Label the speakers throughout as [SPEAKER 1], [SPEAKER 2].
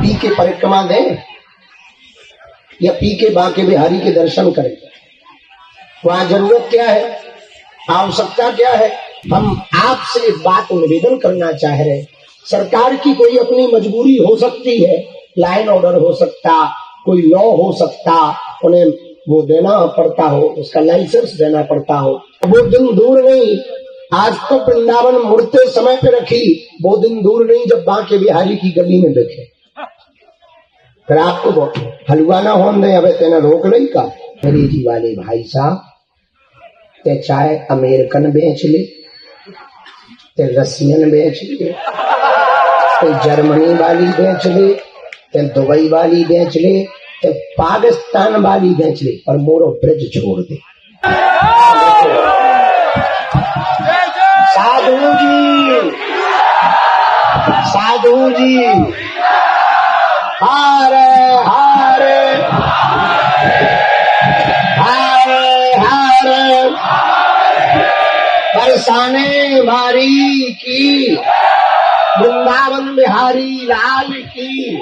[SPEAKER 1] P के परिक्रमा दें या पी के बांके बिहारी के दर्शन करें? वहां जरूरत क्या है, आवश्यकता क्या है? हम आपसे एक बात निवेदन करना चाह रहे हैं। सरकार की कोई अपनी मजबूरी हो सकती है, लाइन ऑर्डर हो सकता, कोई लॉ हो सकता, उन्हें वो देना पड़ता हो, उसका लाइसेंस देना पड़ता हो। वो दिन दूर नहीं, आज तो वृंदावन मूर्ति समय पे रखी, वो दिन दूर नहीं जब बांके बिहारी की गली में देखे। फिर आपको हलवा ना होने दे, अबे तेना रोक लई का। अंग्रेजी वाले भाई साहब, ते चाहे अमेरिकन बेच ले, ते रसियन बेच ले, ते जर्मनी वाली बेच ले, ते दुबई वाली बेच ले, ते पाकिस्तान वाली बेच ले, पर मोरो ब्रिज छोड़ दे। साधु जी, साधु जी, हारे हारे हारे हारे, बरसाने बारी की, वृंदावन बिहारी लाल की।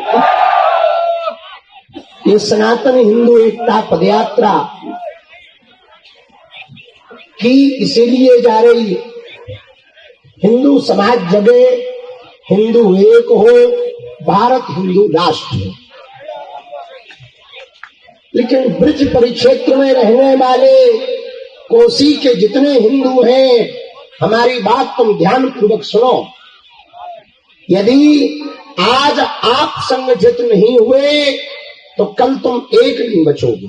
[SPEAKER 1] ये सनातन हिंदू एकता पदयात्रा की इसीलिए जा रही है, हिंदू समाज जगे, हिंदू एक हो, भारत हिंदू राष्ट्र हो। लेकिन ब्रज परिक्षेत्र में रहने वाले कोसी के जितने हिंदू हैं, हमारी बात तुम ध्यान पूर्वक सुनो। यदि आज आप संगठित नहीं हुए तो कल तुम एक नहीं बचोगे।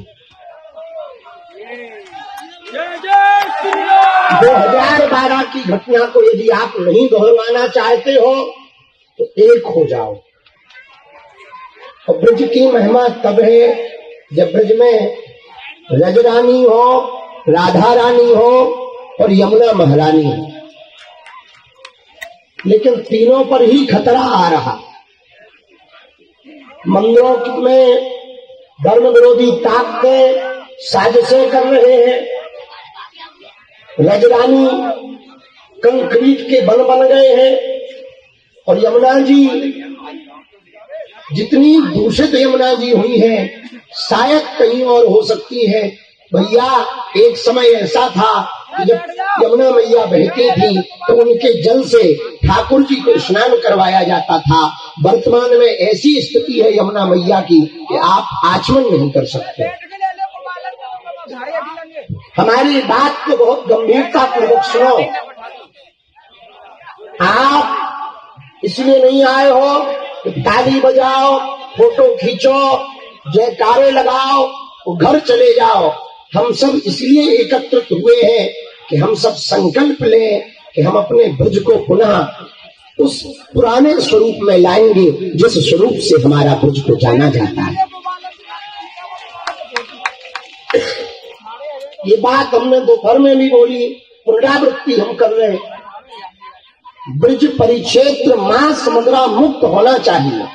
[SPEAKER 1] 2012 की घटना को यदि आप नहीं दोहराना चाहते हो तो एक हो जाओ। और ब्रज की महिमा तब है जब ब्रज में रज रानी हो, राधा रानी हो और यमुना महारानी हो। लेकिन तीनों पर ही खतरा आ रहा। मंदिरों में धर्म विरोधी ताकतें साजिशें कर रहे हैं। रजरानी कंक्रीट के बन गए हैं और यमुना जी, जितनी दूषित यमुना जी हुई है, शायद कहीं और हो सकती है। भैया, एक समय ऐसा था कि जब यमुना मैया बहती थी तो उनके जल से ठाकुर जी को स्नान करवाया जाता था। वर्तमान में ऐसी स्थिति है यमुना मैया की कि आप आचमन नहीं कर सकते। हमारी बात को बहुत गंभीरता पूर्वक सुनो। आप इसलिए नहीं आए हो कि ताली बजाओ, फोटो खींचो, जयकारे लगाओ और घर चले जाओ। हम सब इसलिए एकत्रित हुए हैं कि हम सब संकल्प लें कि हम अपने ब्रज को पुनः उस पुराने स्वरूप में लाएंगे जिस स्वरूप से हमारा ब्रज को जाना जाता है। ये बात हमने दोपहर में भी बोली, पुनरावृत्ति हम कर रहे हैं। ब्रज परिक्षेत्र मांस मदिरा मुक्त होना चाहिए।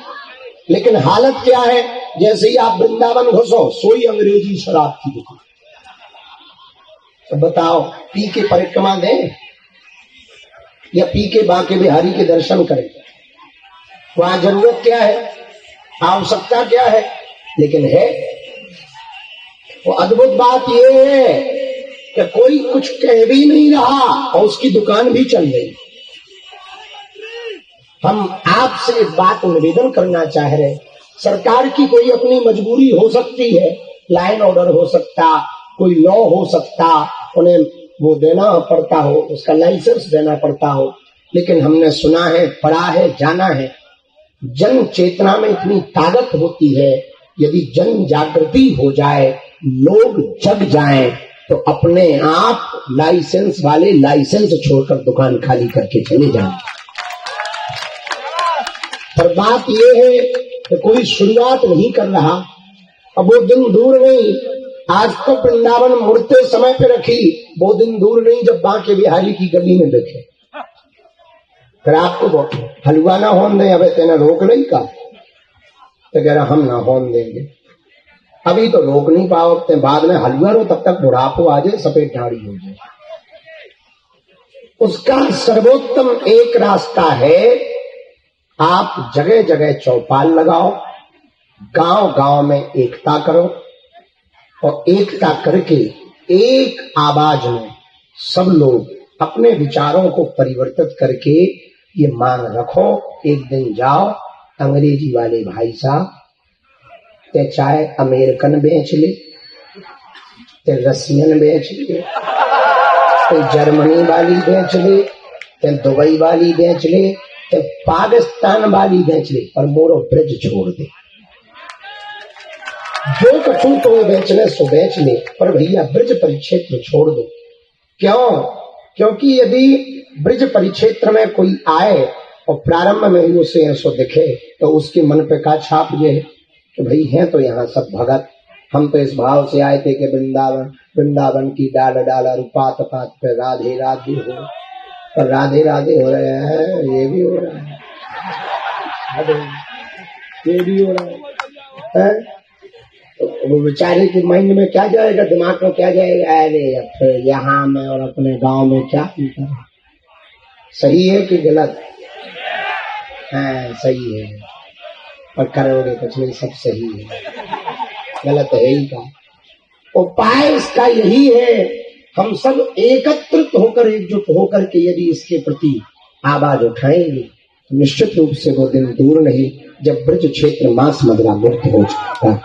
[SPEAKER 1] लेकिन हालत क्या है? जैसे ही आप वृंदावन घुसो, सोई अंग्रेजी शराब की दुकान। तो बताओ, पी के परिक्रमा दें या पी के बांके बिहारी के दर्शन करें? वहां जरूरत क्या है, आवश्यकता क्या है? लेकिन है वो अद्भुत बात यह है कि कोई कुछ कह भी नहीं रहा और उसकी दुकान भी चल गई। हम आपसे एक बात निवेदन करना चाह रहे हैं। सरकार की कोई अपनी मजबूरी हो सकती है, लाइन ऑर्डर हो सकता, कोई लॉ हो सकता, उन्हें वो देना पड़ता हो, उसका लाइसेंस देना पड़ता हो। लेकिन हमने सुना है, पढ़ा है, जाना है, जन चेतना में इतनी ताकत होती है। यदि जन जागृति हो जाए, लोग जग जाएं, तो अपने आप लाइसेंस वाले लाइसेंस छोड़कर दुकान खाली करके चले जाएं। पर बात यह है कि कोई शुरुआत नहीं कर रहा। अब वो दिन दूर नहीं, आज तो वृंदावन मूर्ति समय पे रखी, वो दिन दूर नहीं जब बांके बिहारी की गली में देखे। फिर आपको हलवा ना होने दे, अबे तेना रोक लई का। तो कह रहा हम ना होने देंगे। अभी तो रोक नहीं पाओ, बाद में हलवा रो, तब तक बुढ़ापो आ जाए, सफेद दाढ़ी हो जाए। उसका सर्वोत्तम एक रास्ता है आप जगह जगह चौपाल लगाओ, गांव गांव में एकता करो और एकता करके एक आवाज में सब लोग अपने विचारों को परिवर्तित करके ये मांग रखो, एक दिन जाओ अंग्रेजी वाले भाई साहब ते चाहे अमेरिकन बेच ले, ते रसियन बेच ले, ते जर्मनी वाली बेच ले, ते दुबई वाली बेच ले, ते पाकिस्तान वाली बेच ले, पर मोरो ब्रिज छोड़ दे। जो कछु तो बेचने सो बेच ले, पर भैया ब्रिज परिक्षेत्र छोड़ दो। क्यों? क्योंकि यदि ब्रिज परिक्षेत्र में कोई आए और प्रारंभ में ही उसे ऐसो दिखे तो उसके मन पे का छाप ये है कि भाई हैं तो यहाँ सब भगत, हम तो इस भाव से आए थे कि वृंदावन वृंदावन की डाल डाला रूपात पात पे राधे राधे हो, पर राधे राधे हो रहे हैं, ये भी हो रहा है, ये भी हो रहा है। तो वो बेचारे के माइंड में क्या जाएगा, दिमाग में क्या जाएगा, अरे फिर यहाँ में और अपने गांव में क्या अंतर है, सही है कि गलत? हाँ सही है, पर करोगे कुछ नहीं, सब सही है, गलत है ही का। उपाय इसका यही है, हम सब एकत्रित होकर एकजुट होकर के यदि इसके प्रति आवाज उठाएंगे तो निश्चित रूप से वो दिन दूर नहीं जब ब्रज क्षेत्र मांस मदिरा मुक्त हो जाएगा।